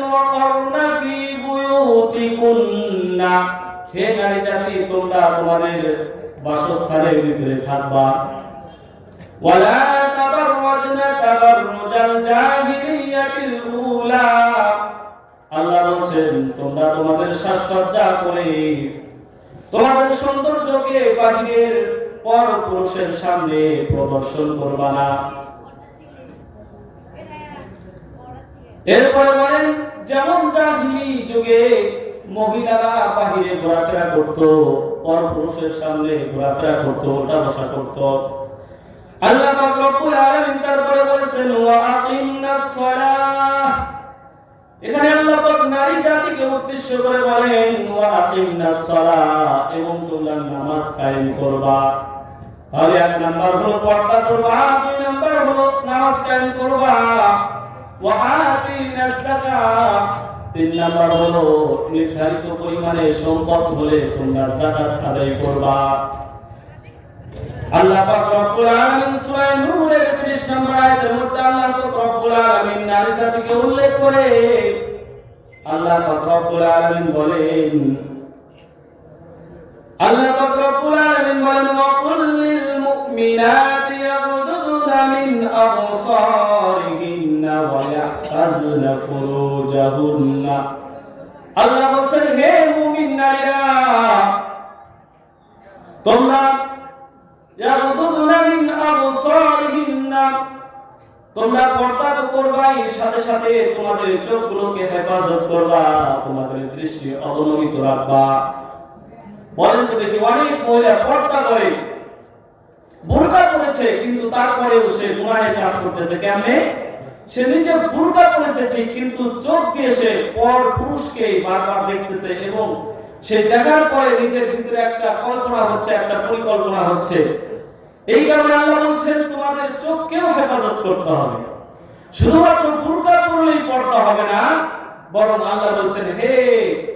ওয়াকারনা ফি বুয়ুতিকুন্না, হে নারী জাতি তোমরা তোমাদের বাসস্থানের ভিতরে থাকবা। ওয়ালা তাবাররাজনা তাবাররুজাল জাহিলিয়াতিল উলা, আল্লাহ বলেন তোমরা তোমাদের সাজসজ্জা করে তোমাদের সৌন্দর্যকে বাহিরের পর পুরুষের সামনে প্রদর্শন করবা না। এরপরে বলেন যেমন জাহিলি যুগে মহিলারা বাহিরে ঘোরাফেরা করত, পর পুরুষের সামনে ঘোরাফেরা করত, ওঠা বসা করত, আল্লাহ পাক রব্বুল আলামিন তারপরে বলেছেন ওয়া আকিমনাস সালাহ। এখানে আল্লাহ পাক নারী জাতিকে উদ্দেশ্য করে বলেন ওয়া আকিমনাস সালাহ, এবং তোমরা নামাজ কায়েম করবা। তাহলে এক নাম্বার হলো পর্দা করবা, দুই নাম্বার হলো নামাজ কায়েম করবা। ওয়া আতিনাস যাকাত, তিন নাম্বার হলো নির্ধারিত পরিমাণে সম্পদ হলে তোমরা যাকাত আদায় করবা। আল্লাহ পাক রব্বুল আলামিন সূরা নূরের 30 নম্বর আয়াতের মধ্যে আল্লাহ পাক রব্বুল আলামিন নারী জাতিকে উল্লেখ করে আল্লাহ পাক রব্বুল আলামিন বলেন ওয়া কুল লিল মুমিনাতি ইয়াগুদুনা মিন আবসারিহিন্না ওয়া ইয়াহফাজনা ফুরুজাহুন্না। আল্লাহ বলেন হে মুমিন নারীরা তোমরা তোমরা পর্দা তো করবাই, সাথে সাথে তোমাদের চোখগুলোকে হেফাজত করবা, তোমাদের দৃষ্টি অবনমিত রাখবা। বলেন তো দেখি অনেক মহিলা পর্দা করে, বুরকা পরেছে, কিন্তু তারপরেও সে গুনাহের কাজ করতেছে। কেমনে? সে নিজে বুরকা পরেছে ঠিক, কিন্তু চোখ দিয়ে সে পর পুরুষকে বারবার দেখতেছে, এবং সে দেখার পরে নিজের ভিতরে একটা কল্পনা হচ্ছে, একটা পরিকল্পনা হচ্ছে। এই কারণে আল্লাহ বলছেন তোমাদের চোখকেও হেফাজত করতে হবে। শুধুমাত্র বুরকা পরলেই পর্দা হবে না, বরং আল্লাহ বলছেন হে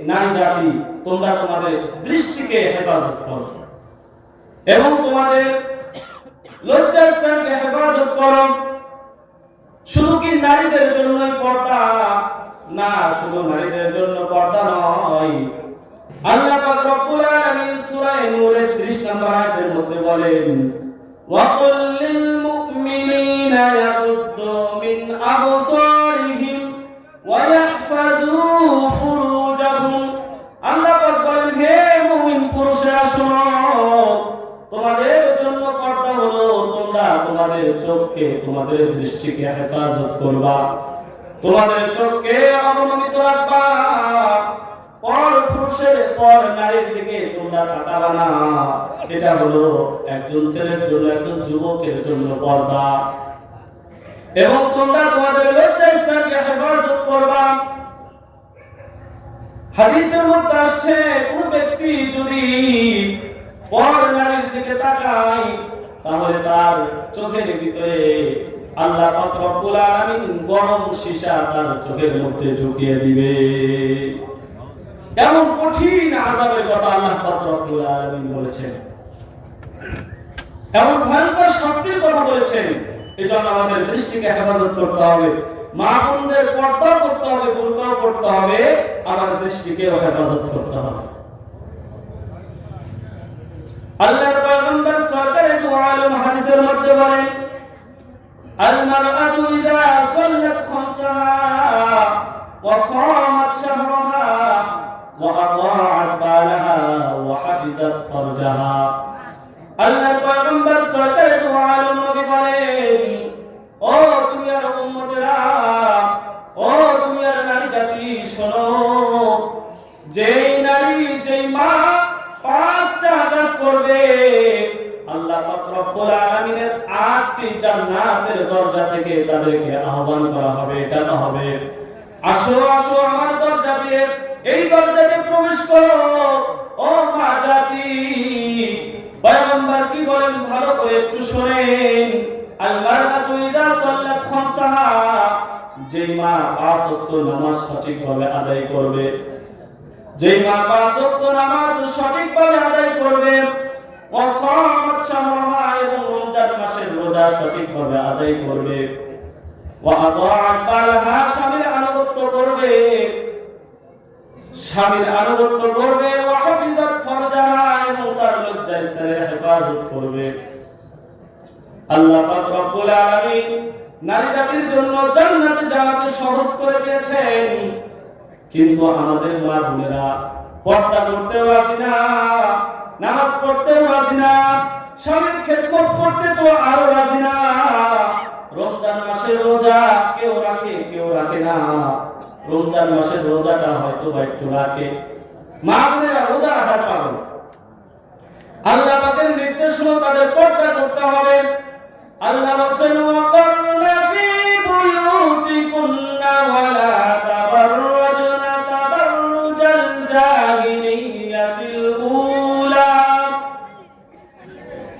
নারী জাতি তোমরা তোমাদের দৃষ্টিকে হেফাজত করো এবং তোমাদের লজ্জাস্থানকে হেফাজত করো। শুধু কি নারীদের জন্যই পর্দা? না, শুধু নারীদের জন্য পর্দা নয়। আল্লাহ পাক রব্বুল আলামিন সূরা নূরের 30 নম্বর আয়াতের মধ্যে বলেন ওয়া কুল লিল মুমিনিনা ইয়াগুদ্দু মিন আবসারিহিম ওয়া ইয়াহফাজু ফুরুজাহুম। আল্লাহ পাক বলেন হে মুমিন পুরুষেরা শোনো, তোমাদের জন্য পর্দা হলো তোমরা তোমাদের চোখকে, তোমাদের দৃষ্টিকে হেফাজত করবা, তোমাদের চোখকে অবনমিত রাখবা, পর পুরুষের পর নারীর দিকে তোমরা তাকাবা না। এটা হলো একজন ছেলের জন্য, একজন যুবকের জন্য পর্দা। এবং তোমরা তোমাদের লজ্জাস্থানকে হেফাজত করবা। হাদিসের মধ্যে আসছে কোন ব্যক্তি যদি পর নারীর দিকে তাকায় তাহলে তার চোখের ভিতরে আল্লাহ পাক রব্বুল আলামিন গরম সীসা তার চোখের মধ্যে ঢুকিয়ে দিবে। এমন কঠিন আযাবের কথা আল্লাহ পাক রব্বুল আলামিন বলেছেন, এমন ভয়ঙ্কর শাস্তির কথা বলেছেন। এজন্য আমাদের দৃষ্টিকে হেফাজত করতে হবে, মা বোনদের পর্দা করতে হবে, বুরকাও করতে হবে, আবার দৃষ্টিকেও হেফাজত করতে হবে। আল্লাহর পয়গম্বর সরকারে দু আলম হাদিসের মধ্যে বলেন আল মারআতু ইযা সাল্লাত খামসাহা ওয়া সামাত শাহরাহা ওয়া আতাআত বালাহা ওয়া হাফিজাত ফারজাহা। আল্লাহর পয়গম্বর সরকারে দু আলম নবী বলেন ও দুনিয়ার উম্মতেরা, ও দুনিয়ার নারী জাতি শোনো, যেই নারী যেই মা পাঁচটা কাজ করবে আল্লাহ পাক রব্বুল আলামিনের 8টি জান্নাতের দরজা থেকে তাদেরকে আহ্বান করা হবে, ডাকা হবে, আসো আসো আমার দরজা দিয়ে, এই দরজা দিয়ে প্রবেশ করো ও মা জাতি। পয়গম্বর কি বলেন ভালো করে একটু শুনেন। আল মারআতু ইযা সাল্লাত খামসাহা, যেই মা 5 ওয়াক্ত নামাজ সঠিকভাবে আদায় করবে, যেই মা 5 ওয়াক্ত নামাজ সঠিকভাবে আদায় করবে, ওয়া সামাত শাহরাহা, এবং রমজান মাসের রোজা সঠিকভাবে আদায় করবে, ওয়া আতাআত বালাহা, স্বামীর আনুগত্য করবে, স্বামীর আনুগত্য করবে, ওয়া হাফিজাত ফারজাহা, এবং তার লজ্জা স্থানের হেফাজত করবে। আল্লাহ পাক রব্বুল আলামিন নারী জাতির জন্য জান্নাতে যাওয়াকে সহজ করে দিয়েছেন, কিন্তু আমাদের মা বোনেরা পর্দা করতেও রাজি না, নামাজ পড়তেও রাজি না, স্বামীর খেদমত করতে তো আরো রাজি না। রমজান মাসের রোজা কেউ রাখে কেউ রাখে না, রমজান মাসের রোজাটা হয়তো বা একটু রাখে। মা বোনেরা রোজা রাখার পাগল। আল্লাহ পাকের নির্দেশ হলো তাদের পর্দা করতে হবে। আল্লাহ বলেন, ওয়াকারনা ফি বুয়ুতিকুন্না ওয়ালা তাবাররাজনা তাবাররুজাল জাহিলিয়াতিল উলা।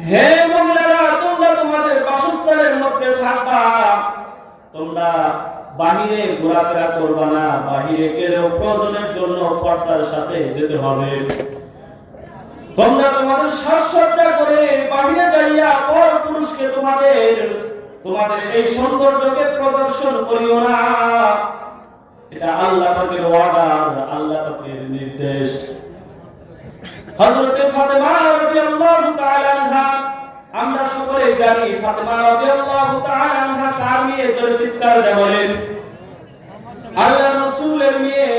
হে মহিলারা, তোমরা তোমাদের বাসস্থানের মধ্যে থাকবা, তোমরা বাহিরে ঘোরাফেরা করবা না, বাহিরে গেলেও প্রয়োজনের জন্য পর্দার সাথে যেতে হবে। তোমরা তোমাদের সাজসজ্জা করে বাহিরে যাইয়া পর পুরুষকে তোমাদের এই সৌন্দর্যকে প্রদর্শন করিও না। এটা আল্লাহ পাকের অর্ডার, আল্লাহ পাকের নির্দেশ। হযরত ফাতেমা রাদিয়াল্লাহু তাআলা আনহা, আমরা সকলে জানি ফাতেমা রাদিয়াল্লাহু তাআলা আনহা কার মেয়ে? জোরে চিৎকার দিয়ে বলেন। আল্লাহর রাসূলের মেয়ে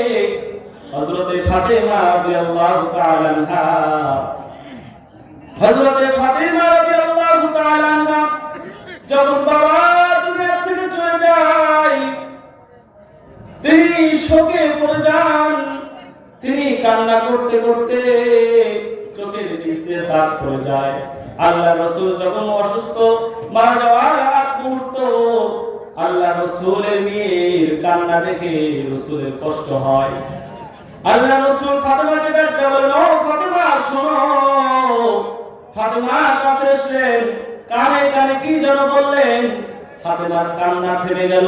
হযরত ফাতেমা রাদিয়াল্লাহু তাআলা আনহা। হযরত ফাতেমা রাদিয়াল্লাহু তাআলা আনহা যখন বাবা দুনিয়া থেকে চলে যায়, তিনি শোকে পড়ে যান। তিনি কান্না করতে করতে চোখের নিচ দিয়ে দাগ পড়ে যায়। আল্লাহর রাসূল যখন অসুস্থ মারা যাওয়ার আগ মুহূর্ত, আল্লাহর রাসূলের মেয়ের কান্না দেখে রাসূলের কষ্ট হয়। আল্লাহর রাসূল ফাতেমাকে ডাকতে বলেন, ও ফাতেমা শোনো। ফাতেমা কাছে আসলেন, কানে কানে কি যেন বললেন। ফাতেমার কান্না থেমে গেল।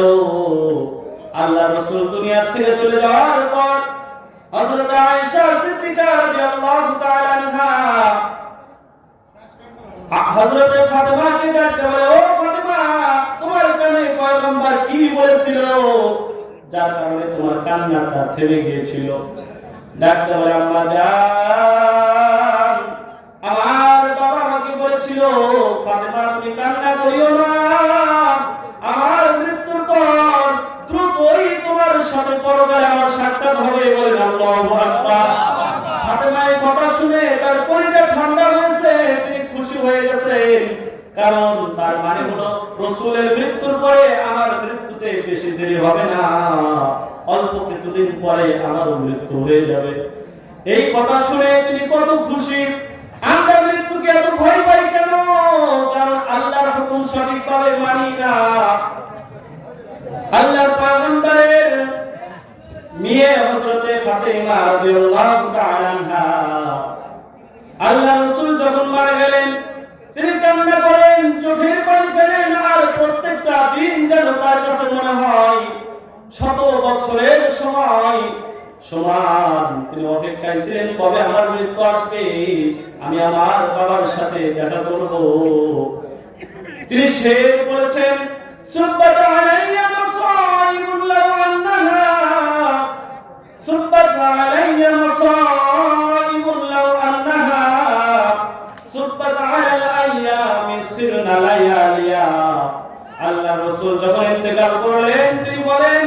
আল্লাহর রাসূল দুনিয়া থেকে চলে যাওয়ার পর হযরত আয়েশা সিদ্দিকা রাদিয়াল্লাহু তাআলা আনহা হযরত ফাতেমাকে ডাকতে বলে, ও ফাতেমা, তোমার কানে পয়গম্বর কি বলেছিল যার কারণে তোমার কান্নাটা থেমে গিয়েছিল? ডাকতে বলে, আম্মা জান, আমার বাবা আমাকে বলেছিল ফাতেমা তুমি কান্না করিও না, আমার মৃত্যুর পর দ্রুতই তোমার সাথে পরকালে আমার সাক্ষাৎ হবে। বলেন আল্লাহু আকবার। ফাতেমা এই কথা শুনে তার কলিজা ঠান্ডা হয়েছে, তিনি খুশি হয়ে গেছেন, কারণ তার মানে হলো রাসূলের মৃত্যুর পরে আমার মৃত্যুতে বেশি দেরি হবে না, অল্প কিছুদিন পরে আমার মৃত্যু হয়ে যাবে। এই কথা শুনে তিনি কত খুশি। আমরা মৃত্যুকে এত ভয় পাই কেন? কারণ আল্লাহর হুকুম সঠিকভাবে মানি না। আল্লাহর পয়গম্বরের মেয়ে হযরতে ফাতেমা রাদিয়াল্লাহু তাআলা আনহা, আল্লাহর রাসূল যখন মারা গেলেন তিনি কান্না করেন, চোখের পানি ফেলেন, আর প্রত্যেকটা দিন যেন তার কাছে মনে হয় শত বছরের সমান তিনি অপেক্ষায় ছিলেন, কবে আমার মৃত্যু আসবে, আমি আমার বাবার সাথে দেখা করব। তিনি শের বলেছেন, সুব্বাত আলাইয়া মাসাইবুন লাউ আন্নাহা সুব্বাত আলাইয়া মাসাইবুন লাউ আন্নাহা সুব্বাত আলাল আইয়ামি সিরনা লায়ালিয়া। আল্লাহর রাসূল যখন ইন্তেকাল করলেন তিনি বলেন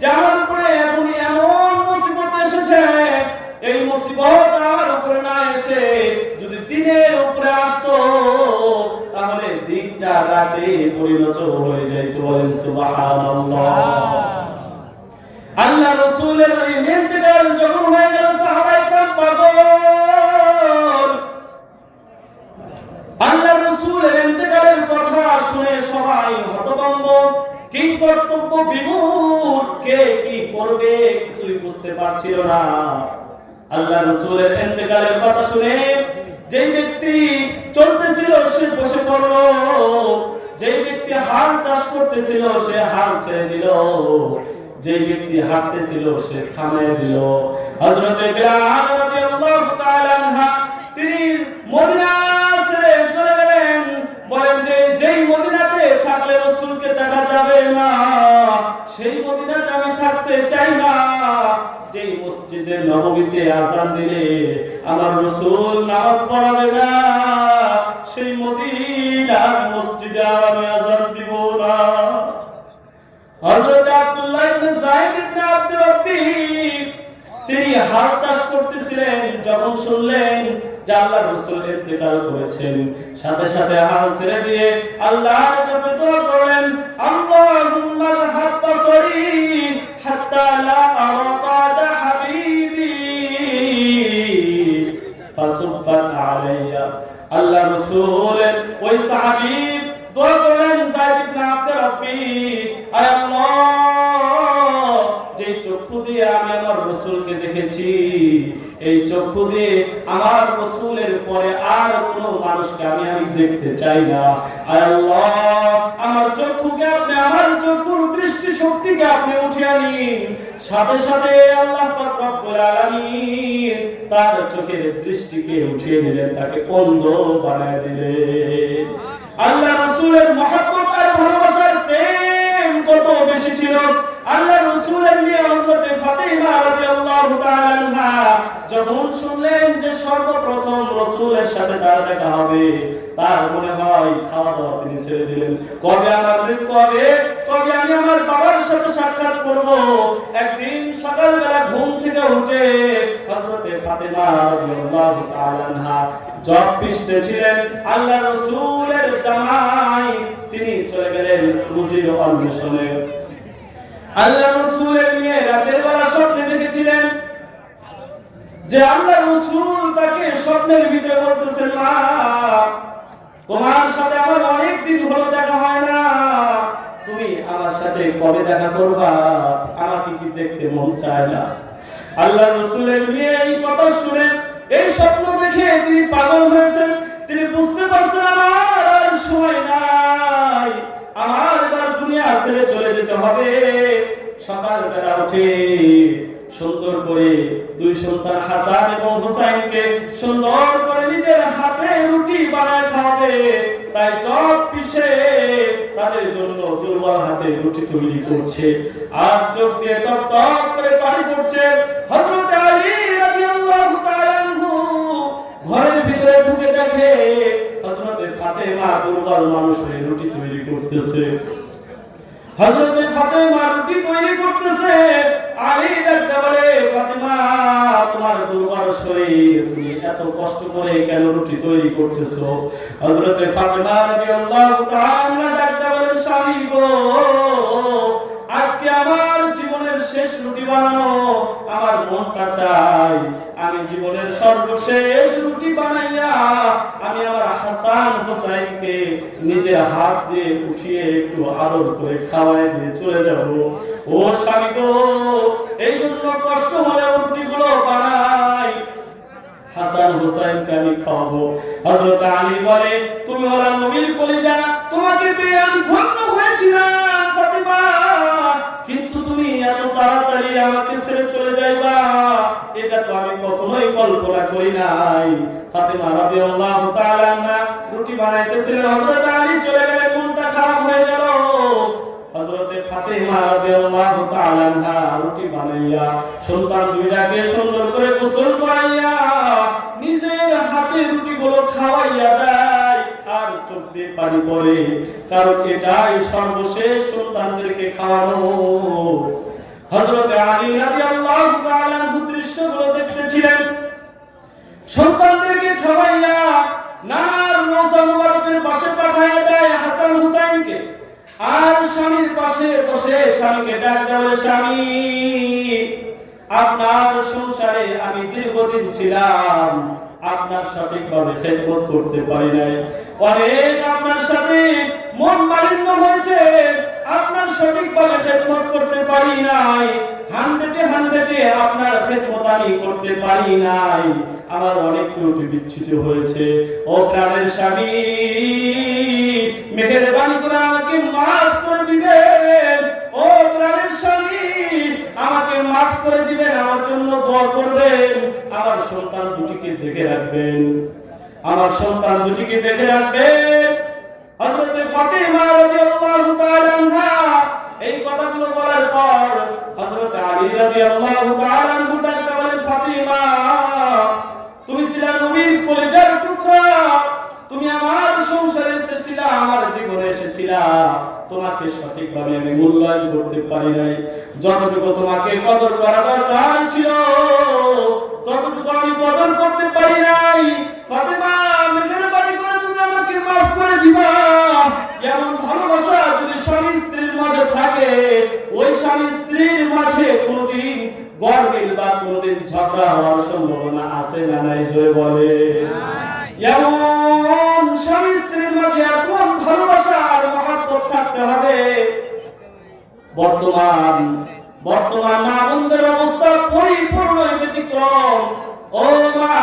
যে আমার উপরে এখন এমন মুসিবত এসেছে, এই মুসিবত আমার উপরে না এসে যদি দিনের উপরে আসতো তাহলে দিনটা রাতে পরিণত হয়ে যাইত। বলেন সুবহানাল্লাহ। আল্লাহর রাসূলের ইন্তেকাল যখন হয়ে গেল সাহাবায়ে কেরাম পাগল। আল্লাহর রাসূলের ইন্তেকালের কথা শুনে সবাই হতভম্ব, কিংকর্তব্য বিমূঢ়, কে কি করবে কিছুই বুঝতে পারছিল না। আল্লাহর রাসূলের ইন্তেকালের কথা শুনে যেই ব্যক্তি চলতেছিল সে বসে পড়লো, যেই ব্যক্তি হাল চাষ করতেছিল সে হাল ছেড়ে দিল, যেই ব্যক্তি হাঁটতেছিল সে থামিয়ে দিল। হযরত বিলাল রাদিয়াল্লাহু তাআলা আনহা তিনি মদিনা ছেড়ে চলে গেলেন। বলেন যে যেই মদিনাতে থাকলে রাসূলকে দেখা যাবে না, সেই মদিনাতে আমি থাকতে চাই না। যেই মসজিদ মসজিদে নববীতে আযান দিলে আমার রাসূল নামাজ পড়াবে না, সেই মদিনার মসজিদে আর আমি আযান দিব না। হযরত আব্দুল্লাহ ইবনে যায়েদ ইবনে আব্দুর রাব্বি তিনি হাল চাষ করতেছিলেন, যখন শুনলেন যে আল্লাহর রাসূল ইন্তেকাল করেছেন, সাথে সাথে হাল ছেড়ে দিয়ে আল্লাহর কাছে দোয়া করলেন, আল্লাহুম্মা যাহাব বাসরি হাত্তা লা আরা বা'দা হাবিবি ফাসুব্বাত আলাইয়া। আল্লাহর রাসূলের ওই সাহাবী দোয়া করলেন, যায়েদ ইবনে আব্দুর রাব্বি, আয় আল্লাহ, যে চক্ষু দিয়ে আমি আমার রাসূলকে দেখেছি, এই চক্ষু দিয়ে আমার রাসূলের পরে আর কোনো মানুষকে আমি দেখতে চাই না। আয় আল্লাহ, আমার চক্ষুকে আপনি, আমার চক্ষুর দৃষ্টি শক্তিকে আপনি উঠিয়ে নিন। সাথে সাথে আল্লাহ পাক রব্বুল আলামিন তার চোখের দৃষ্টিকে উঠিয়ে নিলেন, তাকে অন্ধ বানায় দিলেন। আল্লাহ রাসূলের মহব্বত আর ভালোবাসার প্রেম কত বেশি ছিল। আল্লাহ রাসূলের মেয়ে হযরত ফাতিমা রাদিয়াল্লাহু তাআলা আনহা যখন শুনলেন যে সর্বপ্রথম রাসূলের সাথে তার দেখা হবে, তার মনে হয় খাওয়া দাওয়া তিনি ছেড়ে দিলেন। কবে আমার মৃত্যু হবে, কবে আমি আমার বাবার সাথে সাক্ষাৎ করব। একদিন সকালবেলা ঘুম থেকে উঠে হযরত ফাতিমা রাদিয়াল্লাহু তাআলা আনহা জব পিষতেছিলেন। আল্লাহ রাসূলের জামাই তিনি চলে গেলেন রুজির অন্বেষণে। আল্লাহ রাসূলের মেয়ে রাতের বেলা স্বপ্নে দেখেছিলেন যে আল্লাহ রাসূল তাকে স্বপ্নের ভিতরে বলতেছেন, মা, তোমার সাথে আমার অনেক দিন হলো দেখা হয় না, তুমি আমার সাথে কবে দেখা করবা, আমাকে কি দেখতে মন চায় না। আল্লাহ রাসূলের মেয়ে এই কথা শুনে, এই স্বপ্ন দেখে তিনি পাগল হয়েছেন। তিনি বুঝতে পারছেন আমার আর সময় নাই, আমার এবার দুনিয়া ছেড়ে চলে যেতে হবে। সকালবেলা উঠে সুন্দর করে দুই সন্তান হাসান এবং হুসাইনকে সুন্দর করে নিজের হাতে রুটি বানায় খাবে, তাই চপ পিষে তাদের জন্য দুর্বল হাতে রুটি তৈরি করছে, আর চোখ দিয়ে টপ টপ করে পানি পড়ছে। হযরত আলী রাদিয়াল্লাহু তাআলা আনহু ঘরের ভিতরে ঢুকে দেখে হযরত ফাতেমা দুর্বল মানুষ হয়ে রুটি তৈরি করতেছে। হযরত ফাতেমা রুটি তৈরি করতেছে, আলী ডাকতে বলে, ফাতেমা, তোমার দুর্বল শরীর, তুমি এত কষ্ট করে কেন রুটি তৈরি করতেছো? হযরত ফাতেমা রাদিয়াল্লাহু তাআলা ডাকতে বলেন, স্বামী গো, আজকে আমার জীবনের শেষ রুটি বানানো, আমার মনটা চাই আমি জীবনের সর্বশেষ রুটি বানাইয়া আমি আমার হাসান হুসাইনকে নিজের হাত দিয়ে উঠিয়ে একটু আদর করে খাওয়াই দিয়ে চলে যাব। ও স্বামী গো, এই জন্য কষ্ট হলে রুটিগুলো বানাই, হাসান হুসাইনকে আমি খাওয়াবো। হযরত আলী বলে, তুমি হলা নবীর কলিজা, তোমাকে পেয়ে আমি ধন্য হয়েছিলাম ফাতেমা, কিন্তু তুমি এত তাড়াতাড়ি আমাকে ছেড়ে চলে যাইবা, এটা তো আমি কখনোই কল্পনা করি নাই। ফাতেমা রাদিয়াল্লাহু তাআলা আনহা রুটি বানাইতেছিলেন, হযরত আলী চলে গেলেন, মনটা খারাপ হয়ে গেল। হযরত ফাতেমা রাদিয়াল্লাহু তাআলা আনহা রুটি বানাইয়া সন্তান দুইটাকে সুন্দর করে গোসল করাইয়া নিজের হাতে রুটিগুলো খাওয়াইয়া দেয়, আর চোখ দিয়ে পানি পড়ে, কারণ এটাই সর্বশেষ সন্তানদেরকে খাওয়ানো। হযরত আলী রাদিয়াল্লাহু তাআলা আনহু দৃশ্যগুলো দেখতেছিলেন, সন্তানদেরকে খাওয়াইয়া নানার রওজা মুবারকের পাশে পাঠায়া দেয় হাসান হুসাইনকে, আর স্বামীর পাশে বসে স্বামীকে ডাক দেয়, বলে, স্বামী, আপনার সংসারে আমি দীর্ঘদিন ছিলাম, আপনার সঠিকভাবে খেদমত করতে পারি নাই, অনেক আপনার সাথে মন মালিন্য হয়েছে, আপনার সঠিকভাবে খেদমত করতে পারি নাই, 100 আপনার খেদমত আমি করতে পারি নাই, আমার অনেক ত্রুটি বিচ্যুত হয়েছে। ও প্রাণের স্বামী, মেহেরবানি করে আমাকে মাফ করে দিবেন। ও প্রাণের স্বামী, আমাকে মাফ করে দিবেন, আমার জন্য দোয়া করবেন, আমার সন্তান দুটিকে দেখে রাখবেন, আমার সন্তান দুটিকে দেখে রাখবেন। হযরত ফাতিমা রাদিয়াল্লাহু তাআলা আনহা এই কথাগুলো বলার পর হযরত আলী রাদিয়াল্লাহু তাআলা আনহু ডাকতে বলেন, তোমাকে সঠিকভাবে আমি মূল্যায়ন করতে পারি নাই। যতটুকু তোমাকে কদর করা দরকার ছিল ততটুকু আমি কদর করতে পারি নাই। ফাতেমা, মেহেরবানি করে তুমি আমাকে মাফ করে দিবা। এমন ভালোবাসা যদি স্বামী স্ত্রীর মাঝে থাকে, ওই স্বামী স্ত্রীর মাঝে কোনোদিন গরমিল বা কোনোদিন ঝগড়া হওয়ার সম্ভাবনা আছে না নাই? জয় বলে। এমন স্বামী স্ত্রীর মাঝে এমন ভালোবাসা আর মহব্বত থাকতে হবে। বর্তমান মা বোনদের অবস্থা পরিপূর্ণ ব্যতিক্রম। ও মা,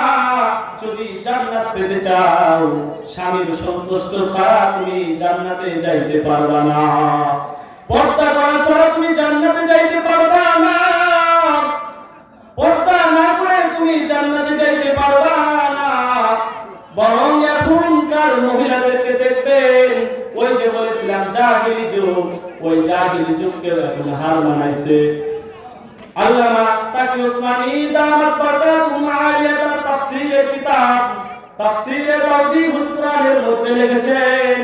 যদি জান্নাত পেতে চাও, স্বামীর সন্তুষ্ট ছাড়া তুমি জান্নাতে যাইতে পারবা না। পর্দা করা ছাড়া তুমি জান্নাতে যাইতে পারবা না। পর্দা না করে তুমি জান্নাতে যাইতে পারবা না। বরং এখনকার মহিলাদেরকে দেখবেন, ওই যে বলেছিলাম জাহিলি যুগ, ওই জাহিলি যুগকে এখন হার মানাইছে। আল্লামা তাকি উসমানী দামাত বারকাতুহু আলিয়া তার তাফসীরের কিতাব তাফসীরে তাওজীহুল কুরআনের মধ্যে লিখেছেন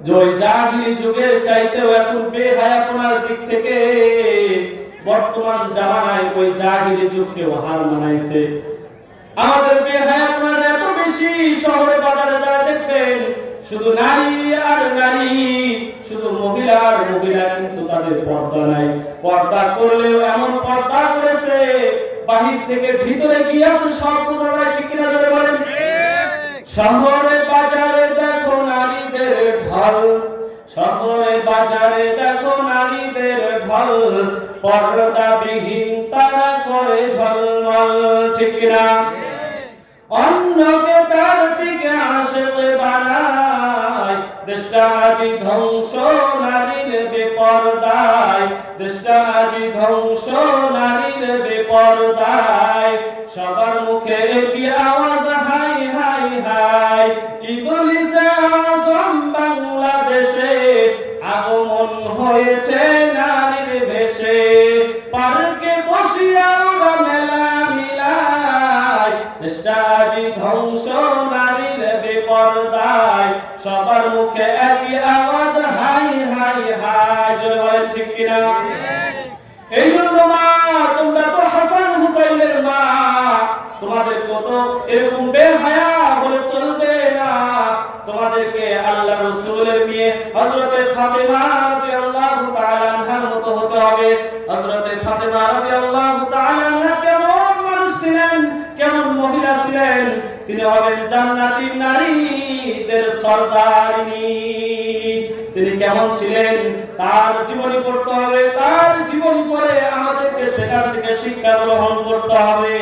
যে ওই জাহিলি যুগের চাইতেও এখন বেহায়াপনার দিক থেকে বর্তমান জামানায় ওই জাহিলি যুগকে হার মানাইছে। আমাদের বেহায়াপনা এত বেশি, শহরে বাজারে যা দেখবেন শুধু নারী আর নারী, শুধু মহিলা আর মহিলা, কিন্তু তাদের পর্দা নাই। পর্দা করলেও এমন পর্দা করেছে, বাহির থেকে ভিতরে কি আছে সব বোঝা যায়। ঠিক কিনা জোরে বলেন? শহরে বাজারে দেখো নারীদের ঢল, শহরে বাজারে দেখো নারীদের ঢল, পর্দাবিহীন তারা করে ঝলমল। ঠিক কিনা? অন্যকে তার দিকে আশিক বানায়, দেশটা আজি ধ্বংস নারীর বেপরদায়, দেশটা আজি ধ্বংস নারীর বেপরদায়। সবার মুখে একই আওয়াজ, হাই হাই হাই। ইবলিসে আযম বাংলাদেশে আগমন হয়েছে নারীর বেশে, পার্কে বসিয়া ওরা মেলা মিলায়, দেশটা আজি ধ্বংস নারীর বেপরদায়। সবার মুখে একই আওয়াজ, হাই হাই হাই। জোরে বলেন ঠিক কিনা? এই জন্য মা, তোমরা তো হাসান হুসাইনের মা, তোমাদের কত এরকম বেহায়া বলে চলবে না। তোমাদেরকে আল্লাহ রাসূলের মেয়ে হযরতে ফাতেমা রাদিয়াল্লাহু তাআলা আনহার মতো হতে হবে। হযরতে ফাতেমা রাদিয়াল্লাহু তাআলা আনহা কেমন মানুষ ছিলেন, কেমন মহিলা ছিলেন? তিনি হবেন জান্নাতি নারীদের সরদারিনী। তিনি কেমন ছিলেন তার জীবনী পড়তে হবে, তার জীবনী পড়ে আমাদেরকে সেখান থেকে শিক্ষা গ্রহণ করতে হবে।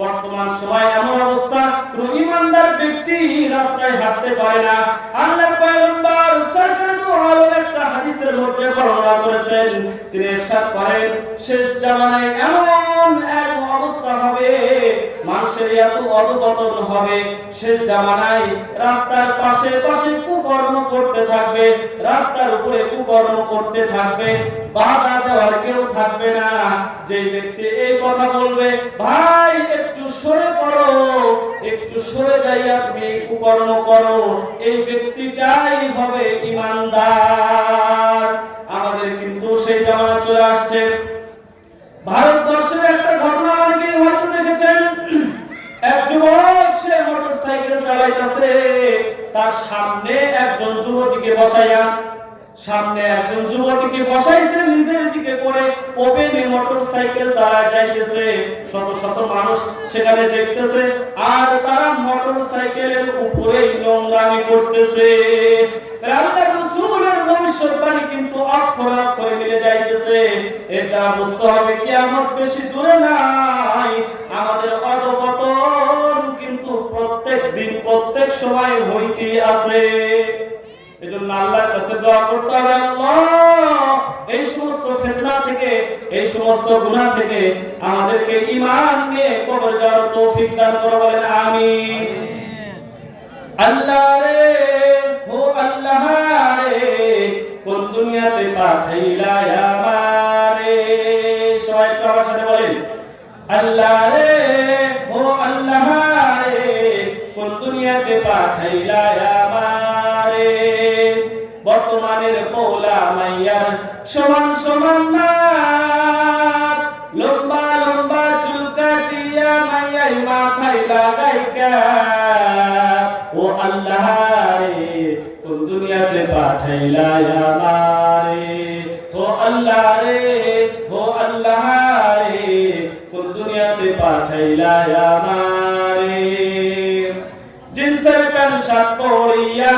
বর্তমান সময় এমন অবস্থা, কোন ইমানদার ব্যক্তি রাস্তায় হাঁটতে পারে না। আল্লাহর পয়গম্বর সরকারে দু আলম একটা হাদিসের মধ্যে বর্ণনা করেছেন, তিনি ইরশাদ করেন, শেষ জামানায় এমন এক অবস্থা হবে, মানুষের এত অধঃপতন হবে, শেষ জামানায় রাস্তার পাশে পাশে কুকর্ম করতে থাকবে, রাস্তার উপরে কুকর্ম করতে থাকবে, বাধা দেওয়ার কেউ থাকবে না। যে ব্যক্তি এই কথা বলবে, ভাই একটু সরে পড়ো, একটু সরে যাইয়া তুমি কুকর্ম করো, এই ব্যক্তিটাই হবে ঈমানদার। আমাদের কিন্তু সেই জামানা চলে আসছে। ভারতবর্ষের একটা ঘটনা অনেকেই হয়তো দেখেছেন। এক যুবক, সে মোটরসাইকেল চালাইতেছে, তার সামনে একজন যুবতীকে বসাইছে, নিজের দিকে করে ওপেনে মোটরসাইকেল চালায় যাইতেছে। শত শত মানুষ সেখানে দেখতেছে, আর তারা মোটরসাইকেলের উপরে নোংরামি করতেছে। আল্লাহ রাসূলের ভবিষ্যৎবাণী কিন্তু অক্ষরে অক্ষরে মিলে যাইতেছে। এর দ্বারা বুঝতে হবে কিয়ামত বেশি দূরে নাই। আমাদের অধঃপতন কিন্তু প্রত্যেক দিন প্রত্যেক সময় হইতেই আছে। এজন্য আল্লাহর কাছে দোয়া করতে হবে, আল্লাহ এই সমস্ত ফিতনা থেকে, এই সমস্ত গুনাহ থেকে আমাদেরকে ঈমান নিয়ে কবর যাওয়ার তৌফিক দান করো। বলেন আমিন। আল্লাহ রে, ও আল্লাহ রে, কোন দুনিয়াতে পাঠাইলা আমারে। সবাই একটু আমার সাথে বলেন, আল্লাহ রে, ও আল্লাহ রে, কোন দুনিয়াতে পাঠাইলা আমারে। বর্তমান বর্তমানের পোলা মাইয়ার সমান সমান মাপ, লম্বা লম্বা চুল কাটিয়া মাইয়াই মাথায় লাগাই ক্যাপ। ও আল্লাহ রে কোন দুনিয়াতে পাঠাইলা আমারে, ও আল্লাহ রে, ও আল্লাহ রে কোন দুনিয়াতে পাঠাইলা আমারে। জিন্সের প্যান্ট শার্ট পরিয়া,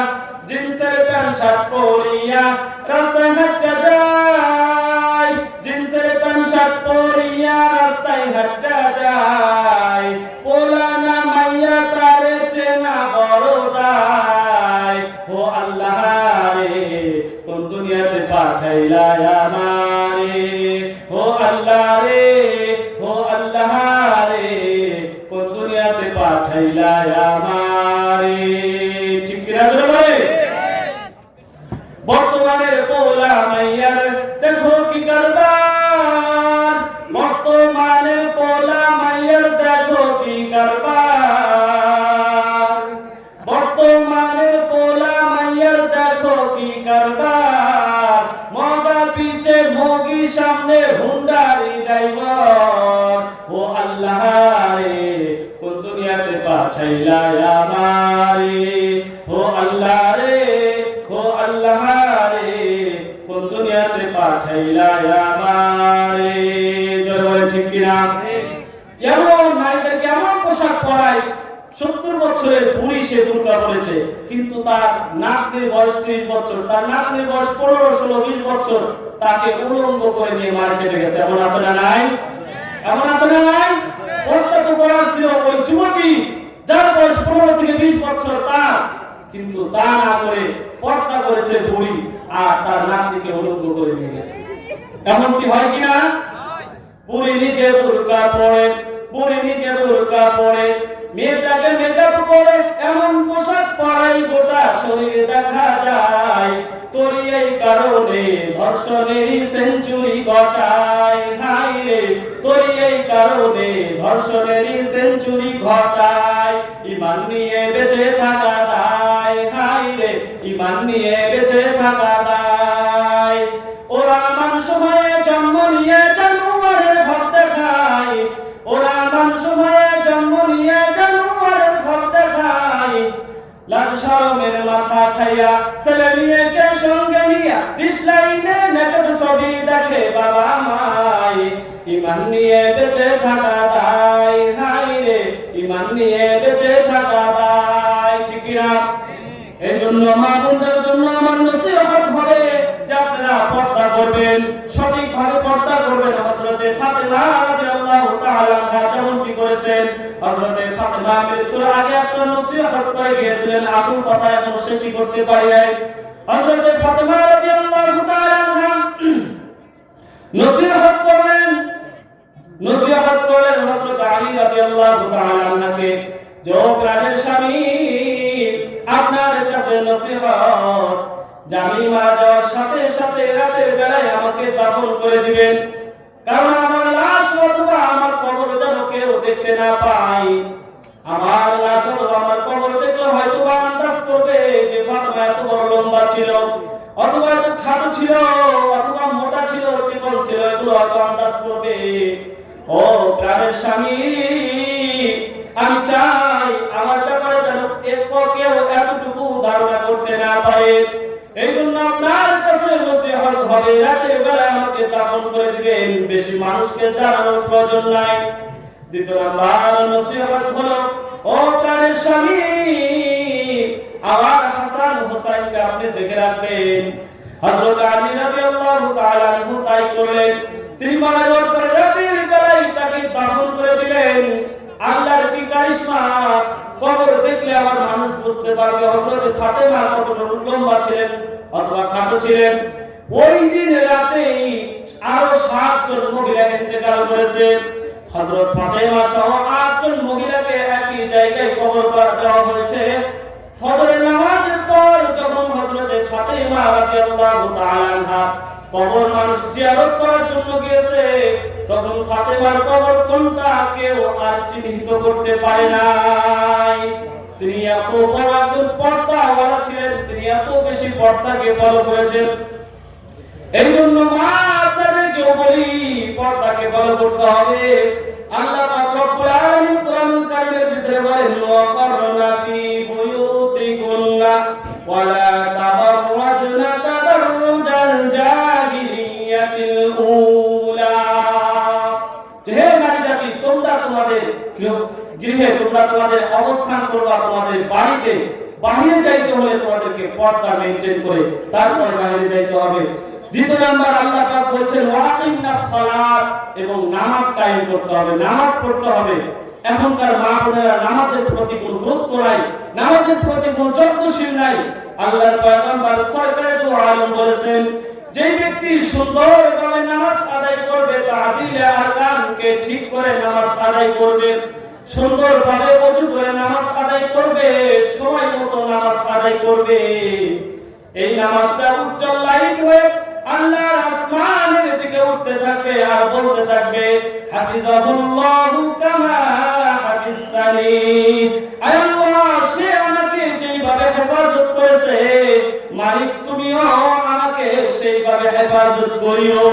জিন্সের প্যান্ট শার্ট পরিয়া রাস্তায় হাঁটা যায়, জিন্সের প্যান্ট শার্ট পরিয়া রাস্তায় হাঁটা যায়। পোলা না মাইয়া তারে চেনা বড় দায়। ও আল্লাহ রে কোন দুনিয়াতে পাঠাইলা আমারে, ও আল্লাহ রে, ও আল্লাহ রে কোন দুনিয়াতে পাঠাইলা আমারে। ঠিক কিনা জোরে বলে। বর্তমানের পোলা মাইয়ার দেখো কি কারবার, বর্তমানের পোলা মাইয়ার দেখো কি কারবার, বর্তমানের পোলা মাইয়ার দেখো কি কারবার। মগা পিছে মগি সামনে হুন্ডারি ড্রাইভার। ও আল্লাহ রে কোন দুনিয়াতে পাঠাইলা আমারে, ও আল্লাহ রে, ও আল্লাহ রে কোন দুনিয়াতে পাঠাইলা আমারে। জোরে বলেন ঠিক কিনা। এমন নারীদেরকে এমন পোশাক পরায়, 70 বছরের বুড়ি সে বুরকা পরেছে, কিন্তু তার নাতনির বয়স 30 বছর, তার নাতনির বয়স 15, 16, 20 বছর, তাকে উলঙ্গ করে নিয়ে মার্কেটে গেছে। এমন আছে না নাই? এমন আছে না নাই? পর্দা তো করার ছিল ওই যুবতী যার বয়স 15 থেকে 20 বছর তার, কিন্তু তা না করে পর্দা করেছে বুড়ি আর তার নাতনিকে উলঙ্গ করে নিয়ে গেছে। এমনটি হয় কিনা? বুড়ি নিজে বুরকা পরে, বুড়ি নিজে বুরকা পরে, মেয়েটাকে মেকআপ করে এমন পোশাক পরাই গোটা শরীরে দেখা যায়। তোর এই কারণে ধর্ষণেরই সেঞ্চুরি ঘটায়। হাই রে তোর এই কারণে ধর্ষণেরই সেঞ্চুরি ঘটায়। ঈমান নিয়ে বেঁচে থাকা দায়। হাই রে ঈমান নিয়ে বেঁচে থাকা দায়। ওরা মানুষ হয়ে জন্ম নিয়ে জানোয়ারের ঘর দেখায়, ওরা মানুষ হয়ে জন্ম নিয়ে জানোয়ারের ঘর দেখায়। লাজ শরমের মাথা খাইয়া ছেলে নিয়ে কে সঙ্গে নিয়া ডিসলাইনে নেকেট ছবি দেখে বাবা মাই। ঈমান নিয়ে বেঁচে থাকা দায়। হাই রে ঈমান নিয়ে বেঁচে থাকা দায়। ঠিক না? এই জন্য মা বোনদের জন্য আমার নসিহত হবে যে আপনারা পর্দা করবেন, সঠিকভাবে পর্দা করবেন। হযরতে ফাতেমা রাদিয়াল্লাহু তাআলা আনহা যেমনটি করেছেন। হযরতে ফাতেমা মৃত্যুর আগে একটা নসিহত করে গিয়েছিলেন, আসল কথা এখন শেষই করতে পারি নাই। হযরতে ফাতেমা রাদিয়াল্লাহু তাআলা আনহা নসিহত করলেন, নসিহত করলেন হযরত আলী রাদিয়াল্লাহু তাআলা আনহাকে, যে প্রাণের স্বামী আপনার কাছে নসিহত, যে আমি মারা যাওয়ার সাথে সাথে রাতের বেলায় আমাকে দাফন করে দিবেন, কারণ আমার লাশ অথবা আমার কবর যেন কেউ দেখতে না পায়। আমার লাশ অথবা আমার কবর দেখলে হয়তো বা আন্দাজ করবে যে ফাতেমা এত বড় লম্বা ছিল, অথবা এত খাটো ছিল, অথবা মোটা ছিল, চিকন ছিল, এগুলো হয়তো আন্দাজ করবে। ও প্রাণের স্বামী, আমি চাই আমার ব্যাপারে যেন কেউ এতটুকু ধারণা করতে না পারে। এই জন্য আপনার কাছে নসিহত হবে, রাতের বেলা আমাকে দাফন করে দিবেন, বেশি মানুষকে জানানোর প্রয়োজন নাই। দ্বিতীয় নাম্বার নসিহত হলো, ও প্রাণের স্বামী, আমার হাসান হোসাইনকে আপনি দেখে রাখবেন। হযরত আলী রাদিয়াল্লাহু তাআলা আনহু তাই করলেন। তিনি মারা যাওয়ার পরে রাতের বেলায় তাকে দাফন করে দিলেন। আল্লাহর কি কারিশমা! কবর দেখলে আমার মানুষ বুঝতে পারবে হযরত ফাতেমা কত লম্বা ছিলেন অথবা খাটো ছিলেন। ওই দিন রাতেই আরো 7 জন মহিলা ইন্তেকাল করেছে। হযরত ফাতেমা সহ 8 জন মহিলাকে একই জায়গায় কবর করা দেওয়া হয়েছে। ফজরের নামাজের পর যখন হযরত ফাতেমা রাদিয়াল্লাহু তাআলা আনহা কবর মানুষ জিয়ারত করার জন্য গিয়েছে, তখন ফাতেমার কবর কোনটা কেউ আর চিহ্নিত করতে পারে নাই। তিনি এত বড় একজন পর্দাওয়ালা ছিলেন, তিনি এত বেশি পর্দাকে ফলো করেছেন। এই জন্য মা আপনাদেরকেও বলি, পর্দাকে ফলো করতে হবে। আল্লাহ পাক রব্বুল আলামিন কোরআনুল কারীমের ভিতরে বলেন, ওয়াকারনা ফি বুয়ুতিকুন্না ওয়ালা তাবাররাজনা তাবাররুজাল জাহিলিয়াতিল উলা। হে নারী জাতি, তোমরা তোমাদের গৃহে তোমরা তোমাদের অবস্থান করবা, তোমাদের বাড়িতে। বাইরে যাইতে হলে তোমাদেরকে পর্দা মেইনটেইন করে তারপরে বাইরে যাইতে হবে। দ্বিতীয় নাম্বার আল্লাহ পাক বলেছেন ওয়াকিমনাস সালাত, এবং নামাজ কায়েম করতে হবে, নামাজ পড়তে হবে। এখনকার মা বোনেরা নামাজের প্রতি কোনো গুরুত্ব নাই, নামাজের প্রতি কোনো যত্নশীল নাই। আল্লাহর পয়গম্বর সরকারে দু আলম বলেছেন, যে ব্যক্তি সুন্দরভাবে নামাজ আদায় করবে, তাআদিলে আরকানকে ঠিক করে নামাজ আদায় করবে, সুন্দরভাবে ওযু করে নামাজ আদায় করবে, সময় মতো নামাজ আদায় করবে, এই নামাজটা উজ্জ্বল লাইট হয়ে আল্লাহর আসমানের দিকে উঠতে থাকবে আর বলতে থাকবে, হাফিজাহুল্লাহু কামা হাফিজতানি। আয় আল্লাহ, সে আমাকে যেইভাবে হেফাজত করেছে, মালিক তুমিও আমাকে সেইভাবে হেফাজত করিও।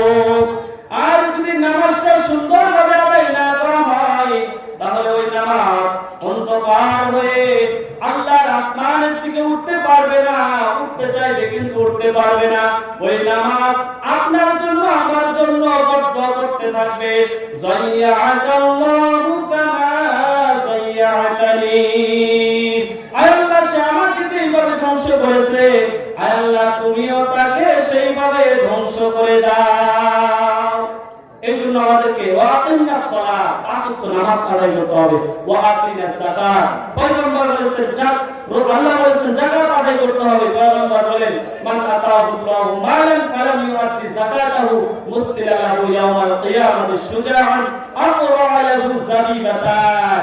আর যদি নামাজটা সুন্দরভাবে আদায় না করা হয়, তাহলে ওই নামাজ অন্ধকার হয়ে আল্লাহর আসমানের দিকে উঠতে পারবে না, উঠতে চাইবে কিন্তু উঠতে পারবে না। ওই নামাজ আপনার জন্য আমার জন্য বদদুয়া করতে থাকবে, যাইয়াকাল্লাহু কামা যাইয়াতানি। আয় আল্লাহ, সে আমাকে যেইভাবে ধ্বংস করেছে, আয় আল্লাহ তুমিও তাকে সেইভাবে ধ্বংস করে দাও। এই জন্য আমাদেরকে ওয়াকিমনাস সালাত, পাঁচ ওয়াক্ত নামাজ আদায় করতে হবে। ওয়াকিনাস যাকাত, পয়গম্বর বলেছেন আল্লাহ বলেছেন যাকাত আদায় করতে হবে। পয়গম্বর বলেন, মান আতাহুল্লাহু মালান ফালাম ইউআদ্দি যাকাতাহু মুথিলা লাহু ইয়াওমাল কিয়ামাতি শুজাআন আকরা লাহু যাবিবাতান।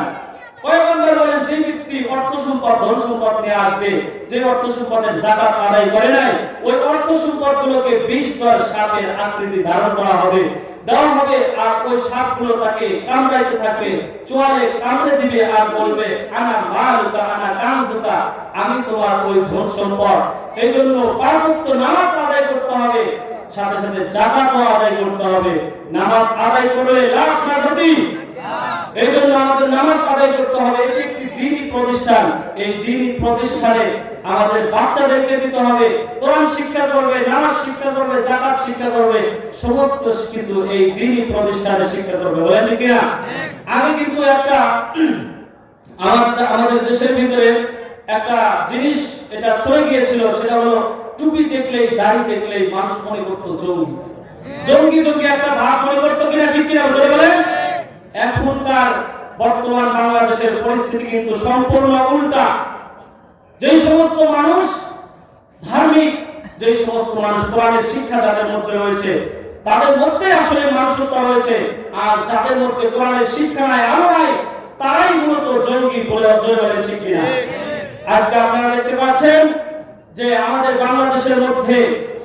পয়গম্বর বলেন, যে ব্যক্তি অর্থ সম্পদ ধন সম্পদ নিয়ে আসবে, যে অর্থ সম্পদের যাকাত আদায় করে নাই, ওই অর্থ সম্পদগুলোকে 20 দর সাপের আকৃতি ধারণ করা হবে, দেওয়া হবে, আর ওই সাপগুলো তাকে কামড়াইতে থাকবে, চোয়ালে কামড়ে দিবে আর বলবে, আনা মালুকা আনা কানজুকা, আমি তোমার ওই ধন সম্পদ। এই জন্য 5 ওয়াক্ত নামাজ আদায় করতে হবে, সাথে সাথে যাকাতও আদায় করতে হবে। নামাজ আদায় করলে লাভ না ক্ষতি? এই জন্য আমাদের নামাজ আদায় করতে হবে। এটি একটি দ্বীনি প্রতিষ্ঠান, এই দ্বীনি প্রতিষ্ঠানে আমাদের বাচ্চাদেরকে দিতে হবে, কোরআন শিক্ষা করবে, নামাজ শিক্ষা করবে, যাকাত শিক্ষা করবে, সমস্ত কিছু এই দ্বীনি প্রতিষ্ঠানে শিক্ষা করবে। বলেন ঠিক কিনা? আগে কিন্তু একটা আমাদের দেশের ভিতরে একটা জিনিস এটা সরে গিয়েছিল, সেটা হলো টুপি দেখলেই দাড়ি দেখলেই মানুষ মনে করতো জঙ্গি, জঙ্গি জঙ্গি একটা ভাব মনে করতো কিনা, ঠিক কিনা জোরে বলেন? এখনকার বর্তমান বাংলাদেশের পরিস্থিতি কিন্তু সম্পূর্ণ উল্টা। যে সমস্ত মানুষ ধার্মিক, যে সমস্ত মানুষ কোরআনের শিক্ষা যাদের মধ্যে রয়েছে, তাদের মধ্যে আসলে মানুষত্ব রয়েছে, আর যাদের মধ্যে কোরআনের শিক্ষা নাই, আলো নাই, তারাই মূলত জঙ্গি বলে জয় বলেন, ঠিক কিনা? আজকে আপনারা দেখতে পাচ্ছেন যে আমাদের বাংলাদেশের মধ্যে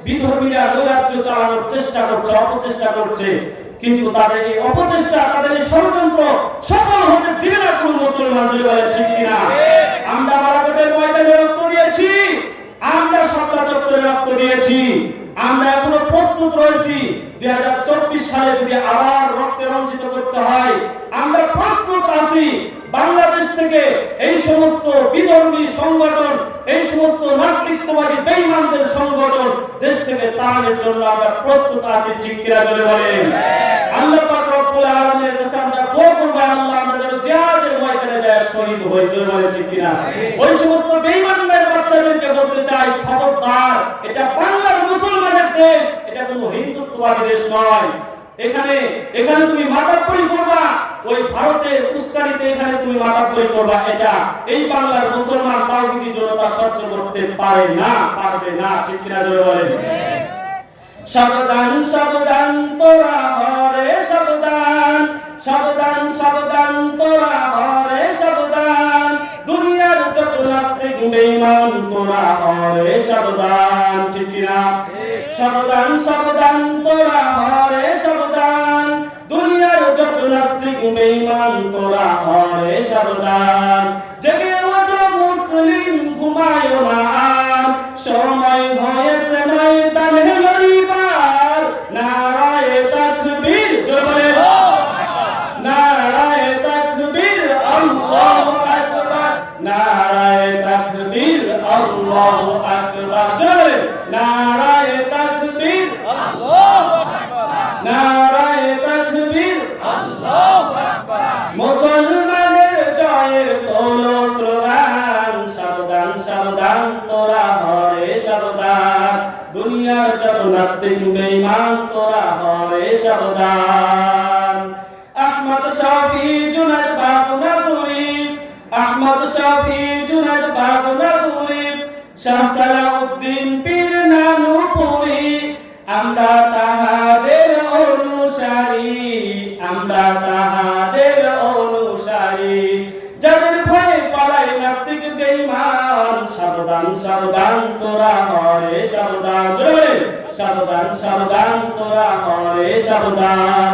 বিধর্মীরা নৈরাজ্য চালানোর চেষ্টা করছে, অপচেষ্টা করছে, কিন্তু তাদের এই অপচেষ্টা, তাদের এই ষড়যন্ত্র সফল হতে দিবে না কোন মুসলমান, জয় বলেন, ঠিক কিনা? আমরা বালাকোটের ময়দানে রক্ত দিয়েছি, আমরা শাপলা চত্বরে রক্ত দিয়েছি, আমরা এখনো প্রস্তুত রয়েছি। 2024 সালে যদি আবার রক্তে রঞ্জিত করতে হয়, আমরা প্রস্তুত আছি। বাংলাদেশ থেকে এই সমস্ত বিধর্মী সংগঠন, এই সমস্ত নাস্তিকবাদী বেঈমানদের সংগঠন দেশ থেকে তাড়ানোর জন্য আমরা প্রস্তুত আছি, ঠিক কিনা জোরে বলেন? আল্লাহ পাক রব্বুল আলামিনের কাছে আমরা দোয়া করব, আল্লাহ আমরা যেন জিহাদের ময়দানে যায় শহীদ হই, জোরে বলেন, ঠিক কিনা? ওই সমস্ত বেঈমানদের বাচ্চাদেরকে বলতে চাই, খবরদার, এটা বাংলার মুসলমানের দেশ, এটা কোনো হিন্দুত্ববাদী দেশ নয়। এখানে তুমি মাতাব্বরি করবা, ওই ভারতের উস্কানিতে এখানে তুমি মাতাব্বরি করবা, এটা এই বাংলার মুসলমান তাওহীদি জনতা সহ্য করতে পারে না, পারবে না, ঠিক কিনা জোরে বলেন? সাবধান সাবধান তোরা হরে সাবধান, সাবধান সাবধান তোরা হরে সাবধান, দুনিয়ার যত নাস্তিক বেঈমান তোরা হরে সাবধান, ঠিক কিনা? সাবধান সাবধান তোরা হরে সাবধান, দুনিয়ার যত নাস্তিক বেঈমান তোরা হরে সাবধান। জেগে ওঠো ঘুমায় না আর, সময় হয়েছে ময়দানে লড়িবার। নারায়ে তাকবীর, জোরে বলেন নারায়ে তাকবীর, আল্লাহু আকবার। নারায়ে তাকবীর, আল্লাহু আকবার। জোরে বলেন নারায়ে তাকবীর, আল্লাহু আকবার। নারায়ে তাকবীর, আল্লাহু আকবার। মুসলমানের জয়ের তোলো স্লোগান, সাবধান সাবধান তোরা হরে সাবধান। দুনিয়ার যত নাস্তিক বেঈমান তোরা হরে সাবধান। আহমদ শফি জুনাদ বাগুনাপুরি, আহমদ শফি জুনাদ বাগুনাপুরি, শাহ সালাউদ্দিন পীর নানুপুরি। আমরা তাহাদের অনুসারী, আমরা তাহাদের অনুসারী। যাদের ভয়ে পালায় নাস্তিক বেঈমান, সাবধান সাবধান তোরা হরে সাবধান। জোরে বলেন সাবধান সাবধান তোরা হরে সাবধান।